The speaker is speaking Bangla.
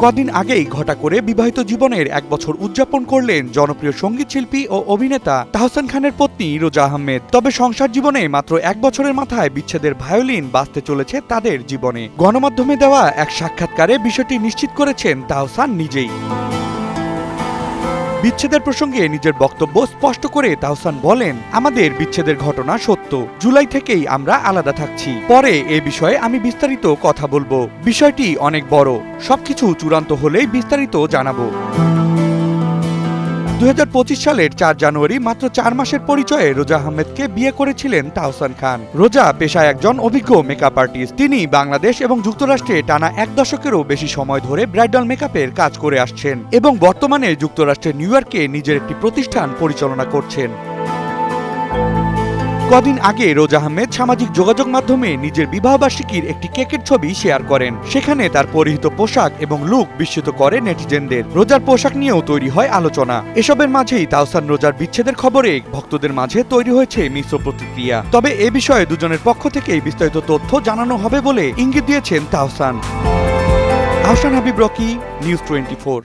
কদিন আগেই ঘটা করে বিবাহিত জীবনের 1 বছর উদযাপন করলেন জনপ্রিয় সঙ্গীত শিল্পী ও অভিনেতা তাহসান খানের পত্নী রোজা আহমেদ। তবে সংসার জীবনে মাত্র 1 বছরের মাথায় বিচ্ছেদের ভায়োলিন বাজতে চলেছে তাদের জীবনে। গণমাধ্যমে দেওয়া এক সাক্ষাৎকারে বিষয়টি নিশ্চিত করেছেন তাহসান নিজেই। বিচ্ছেদের প্রসঙ্গে নিজের বক্তব্য স্পষ্ট করে তাহসান বলেন, আমাদের বিচ্ছেদের ঘটনা সত্য। জুলাই থেকেই আমরা আলাদা থাকছি। পরে এ বিষয়ে আমি বিস্তারিত কথা বলবো। বিষয়টি অনেক বড়। সবকিছু চূড়ান্ত হলেই বিস্তারিত জানাবো। 2025 সালের 4 জানুয়ারি মাত্র 4 মাসের পরিচয়ে রোজা আহমেদকে বিয়ে করেছিলেন তাহসান খান। রোজা পেশায় একজন অভিজ্ঞ মেকআপ আর্টিস্ট। তিনি বাংলাদেশ এবং যুক্তরাষ্ট্রে টানা 1 দশকেরও বেশি সময় ধরে ব্রাইডাল মেকআপের কাজ করে আসছেন এবং বর্তমানে যুক্তরাষ্ট্রের নিউ ইয়র্কে নিজের একটি প্রতিষ্ঠান পরিচালনা করছেন। কদিন আগে রোজা আহমেদ সামাজিক যোগাযোগ মাধ্যমে নিজের বিবাহবার্ষিকীর একটি কেকের ছবি শেয়ার করেন। সেখানে তার পরিহিত পোশাক এবং লুক বিস্মিত করে নেটিজেনদের। রোজার পোশাক নিয়েও তৈরি হয় আলোচনা। এসবের মাঝেই তাহসান রোজার বিচ্ছেদের খবরে ভক্তদের মাঝে তৈরি হয়েছে মিশ্র প্রতিক্রিয়া। তবে এ বিষয়ে দুজনের পক্ষ থেকেই বিস্তারিত তথ্য জানানো হবে বলে ইঙ্গিত দিয়েছেন তাহসান। আহসান হাবিব রকি, নিউজ 24।